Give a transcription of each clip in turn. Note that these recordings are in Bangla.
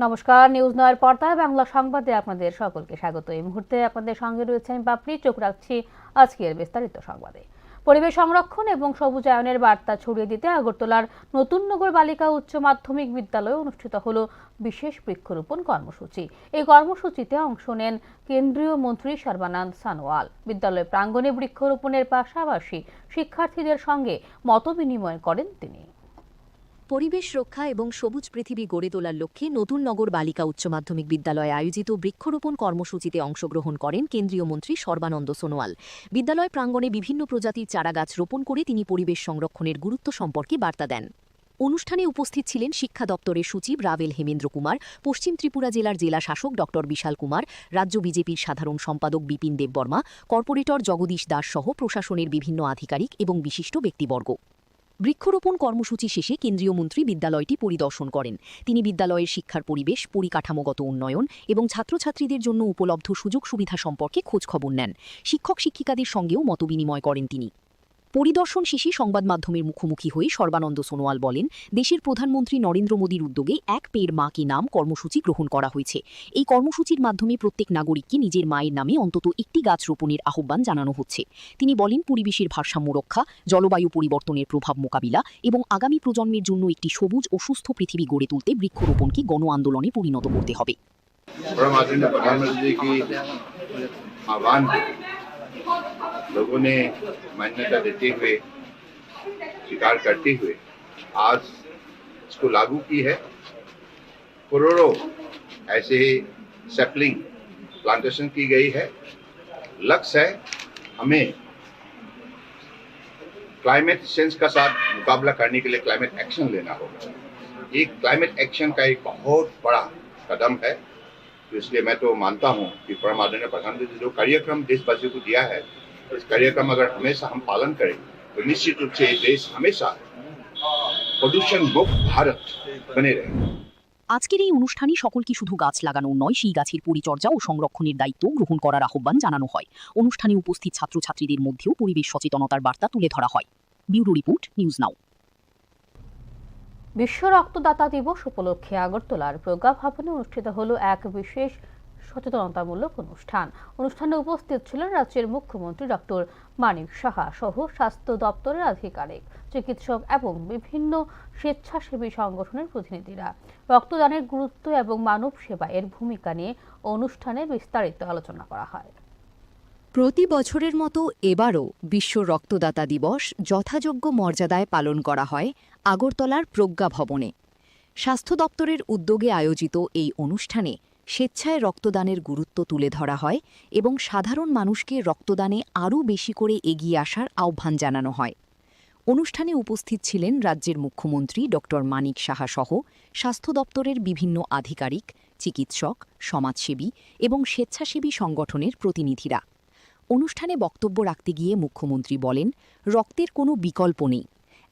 নমস্কার, নিউজ নয়ের পর্দায় বাংলা সংবাদে আপনাদের সকলকে স্বাগত। এই মুহূর্তে আপনাদের সঙ্গে রয়েছে আমি পাপড়ি। চোখ রাখছি আজকের বিস্তারিত সংবাদে। পরিবেশ সংরক্ষণ এবং সবুজায়নের বার্তা ছড়িয়ে দিতে আগরতলার নতুননগর বালিকা উচ্চ মাধ্যমিক বিদ্যালয়ে অনুষ্ঠিত হলো বিশেষ বৃক্ষরোপণ কর্মসূচি। এই কর্মসূচিতে অংশ নেন কেন্দ্রীয় মন্ত্রী সর্বানন্দ সোনোয়াল। বিদ্যালয় প্রাঙ্গণে বৃক্ষরোপণের পাশাপাশি শিক্ষার্থীদের সঙ্গে মতবিনিময় করেন তিনি। পরিবেশ রক্ষা এবং সবুজ পৃথিবী গড়ে তোলার লক্ষ্যে নতুননগর বালিকা উচ্চ মাধ্যমিক বিদ্যালয়ে আয়োজিত বৃক্ষরোপণ কর্মসূচিতে অংশগ্রহণ করেন কেন্দ্রীয় মন্ত্রী সর্বানন্দ সোনোয়াল। বিদ্যালয় প্রাঙ্গণে বিভিন্ন প্রজাতির চারাগাছ রোপণ করে তিনি পরিবেশ সংরক্ষণের গুরুত্ব সম্পর্কে বার্তা দেন। অনুষ্ঠানে উপস্থিত ছিলেন শিক্ষা দপ্তরের সচিব রাভেল হেমেন্দ্র কুমার, পশ্চিম ত্রিপুরা জেলার জেলা শাসক ড বিশাল কুমার, রাজ্য বিজেপির সাধারণ সম্পাদক বিপিন দেববর্মা, কর্পোরেটর জগদীশ দাস সহ প্রশাসনের বিভিন্ন আধিকারিক এবং বিশিষ্ট ব্যক্তিবর্গ। বৃক্ষরোপণ কর্মসূচি শেষে কেন্দ্রীয় মন্ত্রী বিদ্যালয়টি পরিদর্শন করেন। তিনি বিদ্যালয়ের শিক্ষার পরিবেশ, পরিকাঠামোগত উন্নয়ন এবং ছাত্রছাত্রীদের জন্য উপলব্ধ সুযোগ সুবিধা সম্পর্কে খোঁজখবর নেন। শিক্ষক শিক্ষিকাদের সঙ্গেও মতবিনিময় করেন তিনি। পরিদর্শন শেষে সংবাদ মাধ্যমের মুখোমুখি হয়ে সর্বানন্দ সোনোয়াল বলেন, দেশের প্রধানমন্ত্রী নরেন্দ্র মোদীর উদ্যোগে এক পেড় মা কি নাম কর্মসূচি গ্রহণ করা হয়েছে। এই কর্মসূচির মাধ্যমে প্রত্যেক নাগরিককে নিজের মায়ের নামে অন্তত একটি গাছ রোপণের আহ্বান জানানো হচ্ছে। তিনি বলেন, পরিবেশের ভারসাম্য রক্ষা, জলবায়ু পরিবর্তনের প্রভাব মোকাবিলা এবং আগামী প্রজন্মের জন্য একটি সবুজ ও সুস্থ পৃথিবী গড়ে তুলতে বৃক্ষরোপণকে গণ আন্দোলনে পরিণত করতে হবে। लोगों ने मान्यता देते हुए, स्वीकार करते हुए आज इसको लागू की है। करोड़ों ऐसे सैपलिंग प्लांटेशन की गई है। लक्ष्य है हमें क्लाइमेट चेंज का साथ मुकाबला करने के लिए क्लाइमेट एक्शन लेना होगा। ये क्लाइमेट एक्शन का एक बहुत बड़ा कदम है। तो इसलिए मैं तो मानता हूँ कि परम आदरणीय प्रधानमंत्री जो कार्यक्रम देशवासियों को दिया है, इस कार्यक्रम अगर हमेशा हम पालन करें तो निश्चित रूप से देश हमेशा प्रदूषण मुक्त भारत बने रहे। আজকের এই অনুষ্ঠানে সকলকে শুধু গাছ লাগানো নয়, সেই গাছের পরিচর্যা ও সংরক্ষণের দায়িত্ব গ্রহণ করার আহ্বান জানানো হয়। অনুষ্ঠানে উপস্থিত ছাত্রছাত্রীদের মধ্যেও পরিবেশ সচেতনতার বার্তা তুলে ধরা হয়। ব্যুরো রিপোর্ট, নিউজ নাও। বিশ্ব রক্তদাতা দিবস উপলক্ষে আগরতলার প্রজ্ঞা ভবনে অনুষ্ঠিত হলো এক বিশেষ সচেতনতামূলক অনুষ্ঠানে উপস্থিত ছিলেন রাজ্যের মুখ্যমন্ত্রী ডক্টর মানিক সাহা সহ স্বাস্থ্য দপ্তরের আধিকারিক, চিকিৎসক এবং বিভিন্ন স্বেচ্ছাসেবী সংগঠনের প্রতিনিধিরা। রক্তদানের গুরুত্ব এবং মানব সেবা এর ভূমিকা নিয়ে অনুষ্ঠানে বিস্তারিত আলোচনা করা হয়। প্রতি বছরের মতো এবারও বিশ্ব রক্তদাতা দিবস যথাযোগ্য মর্যাদায় পালন করা হয় আগরতলার প্রজ্ঞা ভবনে। স্বাস্থ্য দপ্তরের উদ্যোগে আয়োজিত এই অনুষ্ঠানে স্বেচ্ছায় রক্তদানের গুরুত্ব তুলে ধরা হয় এবং সাধারণ মানুষকে রক্তদানে আরও বেশি করে এগিয়ে আসার আহ্বান জানানো হয়। অনুষ্ঠানে উপস্থিত ছিলেন রাজ্যের মুখ্যমন্ত্রী ডক্টর মানিক সাহা সহ স্বাস্থ্য দপ্তরের বিভিন্ন আধিকারিক, চিকিৎসক, সমাজসেবী এবং স্বেচ্ছাসেবী সংগঠনের প্রতিনিধিরা। অনুষ্ঠানে বক্তব্য রাখতে গিয়ে মুখ্যমন্ত্রী বলেন, রক্তের কোনো বিকল্প নেই।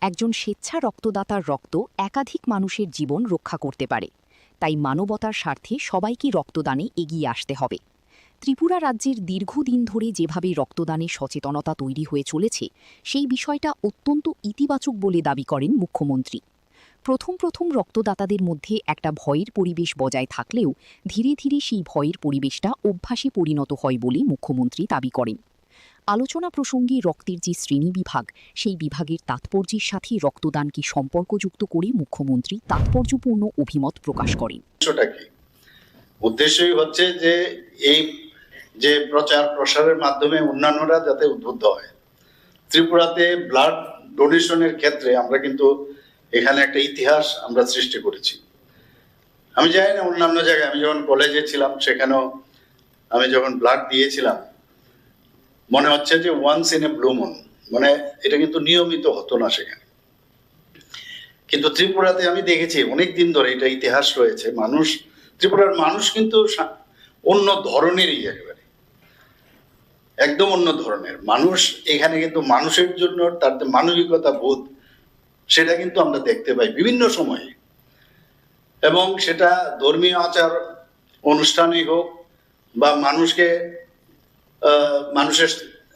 একজন স্বেচ্ছা রক্তদাতার রক্ত একাধিক মানুষের জীবন রক্ষা করতে পারে। তাই মানবতার স্বার্থে সবাইকে রক্তদানে এগিয়ে আসতে হবে। ত্রিপুরা রাজ্যের দীর্ঘদিন ধরে যেভাবে রক্তদানে সচেতনতা তৈরি হয়ে চলেছে, সেই বিষয়টা অত্যন্ত ইতিবাচক বলে দাবি করেন মুখ্যমন্ত্রী। প্রথম রক্তদাতাদের মধ্যে একটা ভয়ের পরিবেশ বজায় থাকলেও ধীরে ধীরে সেই ভয়ের পরিবেশটা অভ্যাসে পরিণত হয় বলে মুখ্যমন্ত্রী দাবি করেন। আলোচনা প্রসঙ্গে রক্তের যে শ্রেণী বিভাগ, সেই বিভাগের তাৎপর্যের সাথে রক্তদানকে সম্পর্কযুক্ত করে মুখ্যমন্ত্রী তাৎপর্যপূর্ণ অভিমত প্রকাশ করেন। উদ্দেশ্যই হচ্ছে যে এই যে প্রচার প্রসারের মাধ্যমে অন্যান্যরা যাতে উদ্বুদ্ধ হয়। ত্রিপুরাতে ব্লাড ডোনেশনের ক্ষেত্রে আমরা কিন্তু এখানে একটা ইতিহাস আমরা সৃষ্টি করেছি। আমি জানি না অন্যান্য জায়গায়, আমি যখন কলেজে ছিলাম সেখানেও আমি যখন ব্লাড দিয়েছিলাম, মনে হচ্ছে যে once in a blue moon, মানে এটা কিন্তু নিয়মিত হতো না সেখানে। কিন্তু ত্রিপুরাতে আমি দেখেছি অনেক দিন ধরে এটা ইতিহাস রয়েছে। ত্রিপুরার মানুষ কিন্তু অন্য ধরনেরই, একেবারে একদম অন্য ধরনের মানুষ। এখানে কিন্তু মানুষের জন্য তার মানবিকতা বোধ, সেটা কিন্তু আমরা দেখতে পাই বিভিন্ন সময়ে। এবং সেটা ধর্মীয় আচার অনুষ্ঠানই হোক বা মানুষের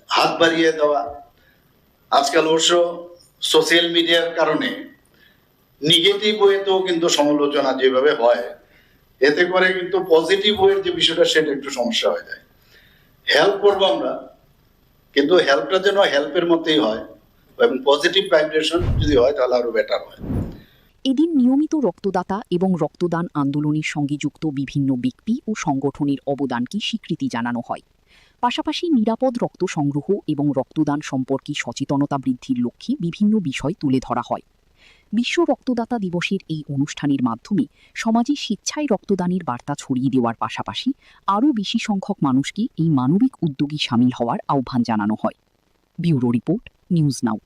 হাত বাড়িয়ে দেওয়া। আজকাল অবশ্য সোশ্যাল মিডিয়ার কারণে নেগেটিভ ওয়েতেও কিন্তু সমালোচনা যেভাবে হয়, এতে করে কিন্তু পজিটিভ ওয়ের যে বিষয়টা সেটা একটু সমস্যা হয়ে যায়। হেল্প করবো আমরা, কিন্তু হেল্পটা যেন হেল্পের মধ্যেই হয় এবং পজিটিভ ভাইব্রেশন যদি হয় তাহলে আরো বেটার হয়। এদিন নিয়মিত রক্তদাতা এবং রক্তদান আন্দোলনের সঙ্গে যুক্ত বিভিন্ন ব্যক্তি ও সংগঠনের অবদানকে স্বীকৃতি জানানো হয়। পাশাপাশি নিরাপদ রক্ত সংগ্রহ এবং রক্তদান সম্পর্কে সচেতনতা বৃদ্ধির লক্ষ্যে বিভিন্ন বিষয় তুলে ধরা হয়। বিশ্ব রক্তদাতা দিবসের এই অনুষ্ঠানের মাধ্যমে সমাজে স্বেচ্ছায় রক্তদানের বার্তা ছড়িয়ে দেওয়ার পাশাপাশি আরও বেশি সংখ্যক মানুষকে এই মানবিক উদ্যোগে সামিল হওয়ার আহ্বান জানানো হয়। ব্যুরো রিপোর্ট, নিউজ নাও।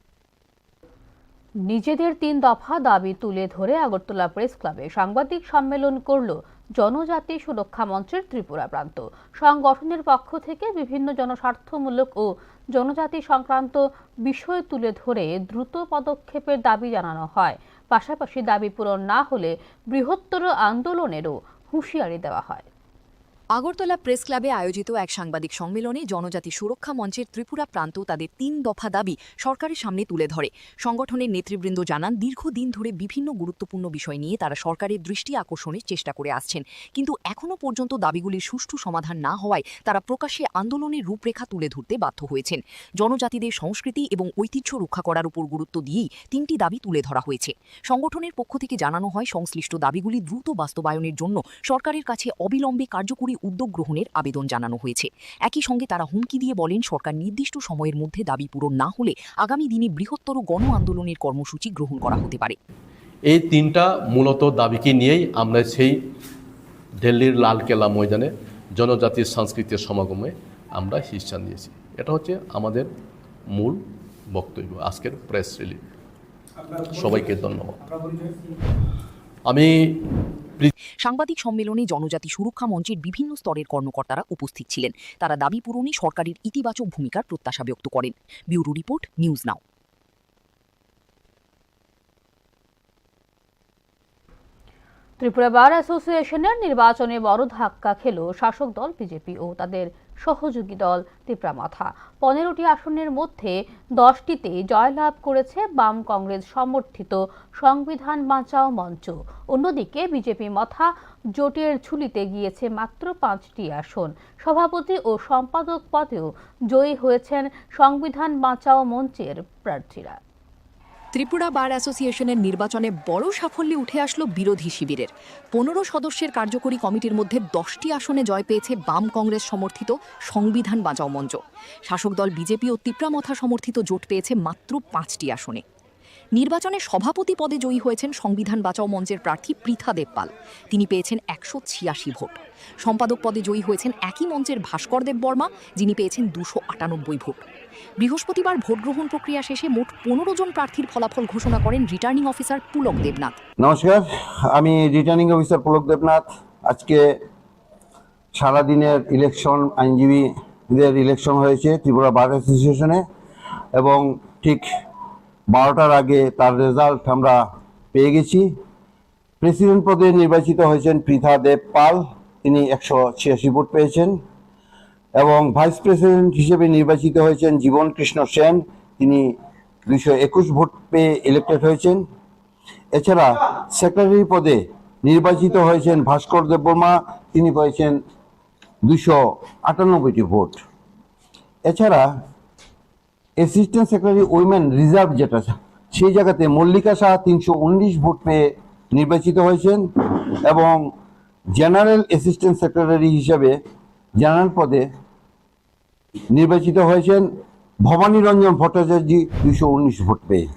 নিজেদের 3 দফা দাবি তুলে ধরে আগরতলা প্রেস ক্লাবে সাংবাদিক সম্মেলন করল জনজাতি সুরক্ষা মঞ্চের ত্রিপুরা প্রান্ত। সংগঠনের পক্ষ থেকে বিভিন্ন জনস্বার্থমূলক ও জনজাতি সংক্রান্ত বিষয় তুলে ধরে দ্রুত পদক্ষেপের দাবি জানানো হয়। পাশাপাশি দাবি পূরণ না হলে বৃহত্তর আন্দোলনেরও হুঁশিয়ারি দেওয়া হয়। আগরতলা প্রেস ক্লাবে আয়োজিত এক সাংবাদিক সম্মেলনে জনজাতি সুরক্ষা মঞ্চের ত্রিপুরা প্রান্ত তাদের 3 দফা দাবি সরকারের সামনে তুলে ধরে। সংগঠনের নেতৃবৃন্দ জানান, দীর্ঘদিন ধরে বিভিন্ন গুরুত্বপূর্ণ বিষয় নিয়ে তারা সরকারের দৃষ্টি আকর্ষণের চেষ্টা করে আসছেন, কিন্তু এখনও পর্যন্ত দাবিগুলির সুষ্ঠু সমাধান না হওয়ায় তারা প্রকাশ্যে আন্দোলনের রূপরেখা তুলে ধরতে বাধ্য হয়েছেন। জনজাতিদের সংস্কৃতি এবং ঐতিহ্য রক্ষা করার উপর গুরুত্ব দিয়েই 3টি দাবি তুলে ধরা হয়েছে। সংগঠনের পক্ষ থেকে জানানো হয়, সংশ্লিষ্ট দাবিগুলি দ্রুত বাস্তবায়নের জন্য সরকারের কাছে অবিলম্বে কার্যকরী উদ্যোগ গ্রহণের আবেদন জানানো হয়েছে। একই সঙ্গে তারা হুমকি দিয়ে বলেন, সরকার নির্দিষ্ট সময়ের মধ্যে দাবি পূরণ না হলে আগামী দিনে বৃহত্তর গণ আন্দোলনের কর্মসূচি গ্রহণ করা হতে পারে। এই 3টা মূলত দাবিকে নিয়েই আমরা সেই দিল্লির লালকেল্লা ময়দানে জনজাতির সাংস্কৃতিক সমাগমে আমরা হিস্সা নিয়েছি। এটা হচ্ছে আমাদের মূল বক্তব্য আজকের প্রেস রিলিজ। সবাইকে ধন্যবাদ। আমি সাংবাদিক সম্মেলনে জনজাতি সুরক্ষা মঞ্চের বিভিন্ন স্তরের কর্মকর্তারা উপস্থিত ছিলেন। তারা দাবি পূরণে সরকারের ইতিবাচক ভূমিকার প্রত্যাশা ব্যক্ত করেন। Bureau report, news now. Tripura bar অ্যাসোসিয়েশনের নির্বাচনে বড় ধাক্কা খেল শাসক দল বিজেপি ও তাদের সহযোগী দল ত্রিপুরা মাথা। 15টি আসনের মধ্যে 10টিতে জয়লাভ করেছে বাম কংগ্রেস সমর্থিত সংবিধান বাঁচাও মঞ্চ। অন্যদিকে বিজেপি মাথা জোটের ঝুলিতে গিয়েছে মাত্র 5টি আসন। সভাপতি ও সম্পাদক পদেও জয়ী হয়েছেন সংবিধান বাঁচাও মঞ্চের প্রার্থীরা। ত্রিপুরা বার অ্যাসোসিয়েশনের নির্বাচনে বড় সাফল্যে উঠে আসলো বিরোধী শিবিরের। 15 সদস্যের কার্যকরী কমিটির মধ্যে 10টি আসনে জয় পেয়েছে বাম কংগ্রেস সমর্থিত সংবিধান বাঁচাও মঞ্চ। শাসক দল বিজেপি ও ত্রিপুরা মাথা সমর্থিত জোট পেয়েছে মাত্র 5টি আসনে। নির্বাচনে সভাপতি পদে জয়ী হয়েছেন সংবিধান বাঁচাও মঞ্চের প্রার্থী পৃথা দেবপাল। তিনি পেয়েছেন 186 ভোট। সম্পাদক পদে জয়ী হয়েছেন একই মঞ্চের ভাস্কর দেব বর্মা, যিনি পেয়েছেন 298 ভোট। বৃহস্পতিবার ভোট গ্রহণ প্রক্রিয়া শেষে মোট 15 জন প্রার্থীর ফলাফল ঘোষণা করেন রিটার্নিং অফিসার পুলক দেবনাথ। নমস্কার, আমি রিটার্নিং অফিসার পুলক দেবনাথ। আজকে সারাদিনের ইলেকশন, আইনজীবীদের ইলেকশন হয়েছে ত্রিপুরা বার অ্যাসোসিয়েশনে এবং ঠিক 12টার আগে তার রেজাল্ট আমরা পেয়ে গেছি। প্রেসিডেন্ট পদে নির্বাচিত হয়েছেন পৃথা দেব পাল, তিনি 186 ভোট পেয়েছেন এবং ভাইস প্রেসিডেন্ট হিসেবে নির্বাচিত হয়েছেন জীবন কৃষ্ণ সেন, তিনি 221 ভোট পেয়ে ইলেক্টেড হয়েছেন। এছাড়া সেক্রেটারি পদে নির্বাচিত হয়েছেন ভাস্কর দেববর্মা, তিনি পেয়েছেন 298টি ভোট। এছাড়া অ্যাসিস্ট্যান্ট সেক্রেটারি উইমেন রিজার্ভ যেটা, সেই জায়গাতে মল্লিকা শাহ 319 ভোট পেয়ে নির্বাচিত হয়েছেন এবং জেনারেল অ্যাসিস্ট্যান্ট সেক্রেটারি হিসাবে জেনারেল পদে নির্বাচিত হয়েছেন ভবানী রঞ্জন ভট্টাচার্য 219 ভোট পেয়ে।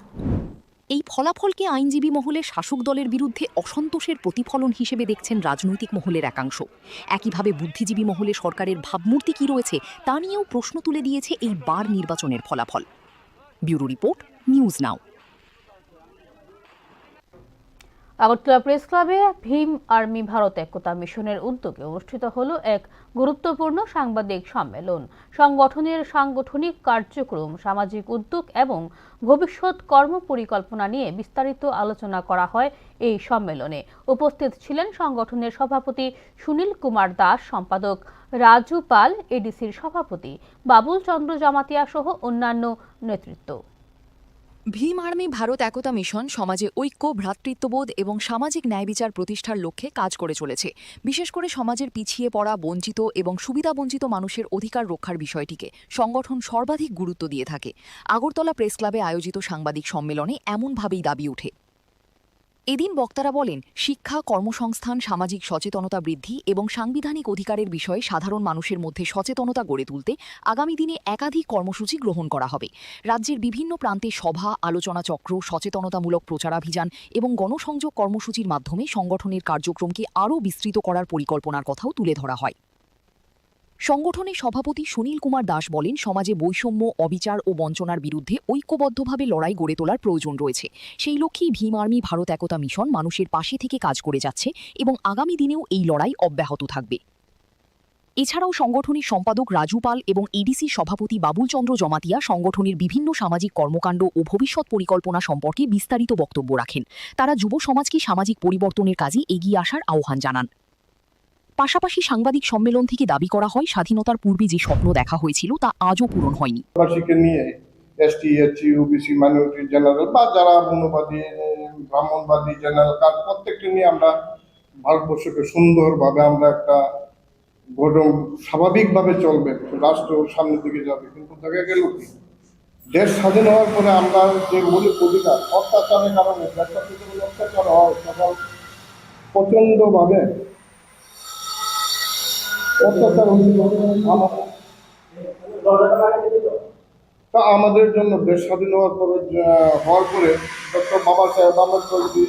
এই ফলাফলকে আইনজীবী মহলে শাসক দলের বিরুদ্ধে অসন্তোষের প্রতিফলন হিসেবে দেখছেন রাজনৈতিক মহলের একাংশ। একইভাবে বুদ্ধিজীবী মহলে সরকারের ভাবমূর্তি কি রয়েছে তা নিয়েও প্রশ্ন তুলে দিয়েছে এই বার নির্বাচনের ফলাফল। ব্যুরো রিপোর্ট, নিউজ নাও। আগরতলা প্রেস ক্লাবে ভীম আর্মি ভারত একতা মিশনের উদ্যোগে অনুষ্ঠিত হলো এক গুরুত্বপূর্ণ সাংবাদিক সম্মেলন। সংগঠনের সাংগঠনিক কার্যক্রম, সামাজিক উদ্যোগ এবং ভবিষ্যৎ কর্মপরিকল্পনা নিয়ে বিস্তারিত আলোচনা করা হয় এই সম্মেলনে। উপস্থিত ছিলেন সংগঠনের সভাপতি সুনীল কুমার দাস, সম্পাদক রাজু পাল, এডিসির সভাপতি বাবুল চন্দ্র জামাতিয়া সহ অন্যান্য নেতৃত্ব। ভীম আর্মি ভারত একতা মিশন সমাজে ঐক্য, ভ্রাতৃত্ববোধ এবং সামাজিক ন্যায়বিচার প্রতিষ্ঠার লক্ষ্যে কাজ করে চলেছে। বিশেষ করে সমাজের পিছিয়ে পড়া, বঞ্চিত এবং সুবিধাবঞ্চিত মানুষের অধিকার রক্ষার বিষয়টিকে সংগঠন সর্বাধিক গুরুত্ব দিয়ে থাকে। আগরতলা প্রেস ক্লাবে আয়োজিত সাংবাদিক সম্মেলনে এমনভাবেই দাবি ওঠে। এদিন বক্তারা বলেন, শিক্ষা, কর্মসংস্থান, সামাজিক সচেতনতা বৃদ্ধি এবং সাংবিধানিক অধিকারের বিষয়ে সাধারণ মানুষের মধ্যে সচেতনতা গড়ে তুলতে আগামী দিনে একাধিক কর্মসূচি গ্রহণ করা হবে। রাজ্যের বিভিন্ন প্রান্তে সভা, আলোচনা চক্র, সচেতনতামূলক প্রচারাভিযান এবং গণসংযোগ কর্মসূচির মাধ্যমে সংগঠনের কার্যক্রমকে আরও বিস্তৃত করার পরিকল্পনার কথাও তুলে ধরা হয়। সংগঠনের সভাপতি সুনীল কুমার দাস বলেন, সমাজে বৈষম্য, অবিচার ও বঞ্চনার বিরুদ্ধে ঐক্যবদ্ধভাবে লড়াই গড়ে তোলার প্রয়োজন রয়েছে। সেই লক্ষ্যেই ভীম আর্মি ভারত একতা মিশন মানুষের পাশে থেকে কাজ করে যাচ্ছে এবং আগামী দিনেও এই লড়াই অব্যাহত থাকবে। এছাড়াও সংগঠনের সম্পাদক রাজু পাল এবং এডিসি সভাপতি বাবুল চন্দ্র জমাতিয়া সংগঠনের বিভিন্ন সামাজিক কর্মকাণ্ড ও ভবিষ্যৎ পরিকল্পনা সম্পর্কে বিস্তারিত বক্তব্য রাখেন। তারা যুব সমাজকে সামাজিক পরিবর্তনের কাজে এগিয়ে আসার আহ্বান জানান। পাশাপাশি সাংবাদিক সম্মেলন থেকে দাবি করা হয়, স্বাধীনতার পূর্বে যে স্বপ্ন দেখা হয়েছিল তা আজও পূরণ হয়নি। নিয়ে ST, SC, OBC, minority general বা যারা মনোবাদী, ব্রাহ্মণবাদী জেনারেল কাস্ট প্রত্যেকটি নিয়ে আমরা ভারতবর্ষকে সুন্দরভাবে আমরা একটা স্বাভাবিকভাবে চলবে, রাষ্ট্র সামনের দিকে যাবে। কিন্তু দেখা গেল কি, দেশ স্বাধীন হওয়ার পরে আমরা যে মৌলিক অধিকার অত্যাচারের কারণে দেশটা থেকে অত্যাচার হয় তখন প্রচন্ডভাবে অত্যাচার তা আমাদের জন্য দেশ স্বাধীন হওয়ার পরে ডক্টর বাবা সাহেব আম্বেদকরজি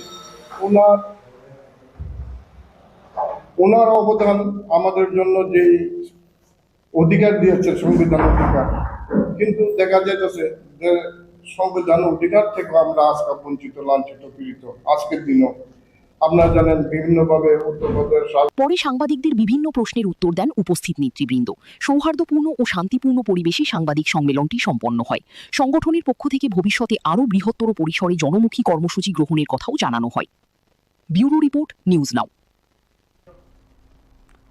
ওনার অবদান আমাদের জন্য যে অধিকার দিয়েছে সংবিধান অধিকার, কিন্তু দেখা যাইতেছে যে সংবিধান অধিকার থেকে আমরা আজকে বঞ্চিত, লাঞ্ছিত, পীড়িত। আজকের দিনও আপনারা জানেন বিভিন্নভাবে উত্তরপ্রদেশ। পরে সাংবাদিকদের বিভিন্ন প্রশ্নের উত্তর দেন উপস্থিত নেতৃবৃন্দ। সৌহার্দ্যপূর্ণ ও শান্তিপূর্ণ পরিবেশে সাংবাদিক সম্মেলনটি সম্পন্ন হয়। সংগঠনের পক্ষ থেকে ভবিষ্যতে আরও বৃহত্তর পরিসরে জনমুখী কর্মসূচি গ্রহণের কথাও জানানো হয়। ব্যুরো রিপোর্ট, নিউজ নাও।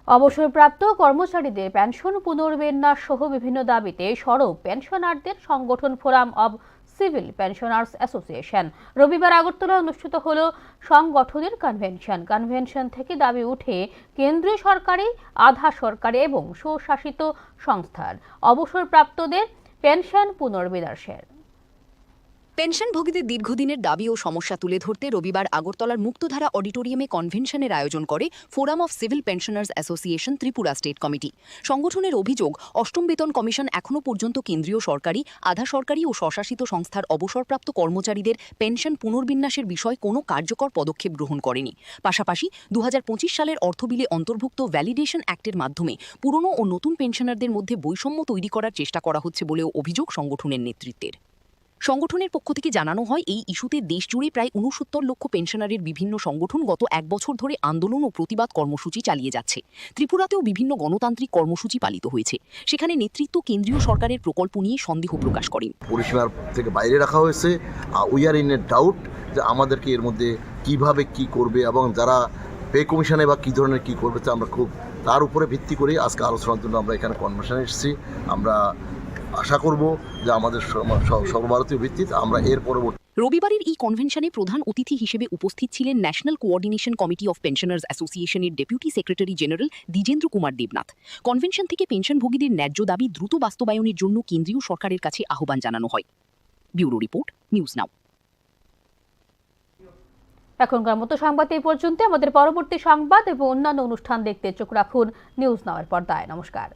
অবসরপ্রাপ্ত কর্মচারীদের পেনশন পুনর্বিন্যাস সহ বিভিন্ন দাবিতে সরব পেনশনারদের সংগঠন forum of civil pensioners association. রবিবার আগরতলায় অনুষ্ঠিত হল সংগঠনের কনভেনশন থেকে দাবি উঠে কেন্দ্রীয় সরকারি, আধা সরকারি এবং স্বশাসিত সংস্থার অবসরপ্রাপ্তদের পেনশন পুনর্বিন্যাসের। পেনশনভোগীদের দীর্ঘদিনের দাবি ও সমস্যা তুলে ধরতে রবিবার আগরতলার মুক্তধারা অডিটোরিয়ামে কনভেনশনের আয়োজন করে forum of civil pensioners association Tripura state committee. সংগঠনের অভিযোগ, অষ্টম বেতন কমিশন এখনও পর্যন্ত কেন্দ্রীয় সরকারি, আধা সরকারি ও স্বশাসিত সংস্থার অবসরপ্রাপ্ত কর্মচারীদের পেনশন পুনর্বিন্যাসের বিষয়ে কোনো কার্যকর পদক্ষেপ গ্রহণ করেনি। পাশাপাশি 2025 সালের অর্থবিলে অন্তর্ভুক্ত ভ্যালিডেশন অ্যাক্টের মাধ্যমে পুরনো ও নতুন পেনশনারদের মধ্যে বৈষম্য তৈরি করার চেষ্টা করা হচ্ছে বলেও অভিযোগ সংগঠনের নেতৃত্বের। সংগঠনের পক্ষ থেকে জানানো হয়, এই ইস্যুতে দেশজুড়ে প্রায় 69 লক্ষ পেনশনারের বিভিন্ন সংগঠন গত 1 বছর ধরে আন্দোলন ও প্রতিবাদ কর্মসূচি চালিয়ে যাচ্ছে। ত্রিপুরাতেও বিভিন্ন গণতান্ত্রিক কর্মসূচি পালিত হয়েছে। সেখানে নেতৃত্ব কেন্দ্রীয় সরকারের প্রকল্প নিয়ে সন্দেহ প্রকাশ করেন। পরিসীমার থেকে বাইরে রাখা হয়েছে। We are in a doubt যে আমাদেরকে এর মধ্যে কিভাবে কি করবে এবং যারা পে কমিশনে বা কী ধরনের কী করবে তা আমরা খুব তার উপরে ভিত্তি করে আজকে আলোচনার জন্য আমরা এখানে কনভেনশনে এসেছি। আমরা আশা করব যে আমাদের সর্বভারতীয় ভিত্তিতে আমরা এর পরবর্তী। রবিবারের এই কনভেনশনে প্রধান অতিথি হিসেবে উপস্থিত ছিলেন national coordination committee of pensioners অ্যাসোসিয়েশনের deputy secretary general Dwijendra Kumar Debnath. Convention থেকে পেনশনভোগীদের ন্যায্য দাবি দ্রুত বাস্তবায়নের জন্য কেন্দ্রীয় সরকারের কাছে আহ্বান জানানো হয়। ব্যুরো রিপোর্ট, নিউজ নাও। এখনকার মতো সংবাদ এই পর্যন্ত। আমাদের পরবর্তী সংবাদ এবং অন্যান্য অনুষ্ঠান দেখতে চোখ রাখুন নিউজ নাওয়ের পর্দায়। নমস্কার।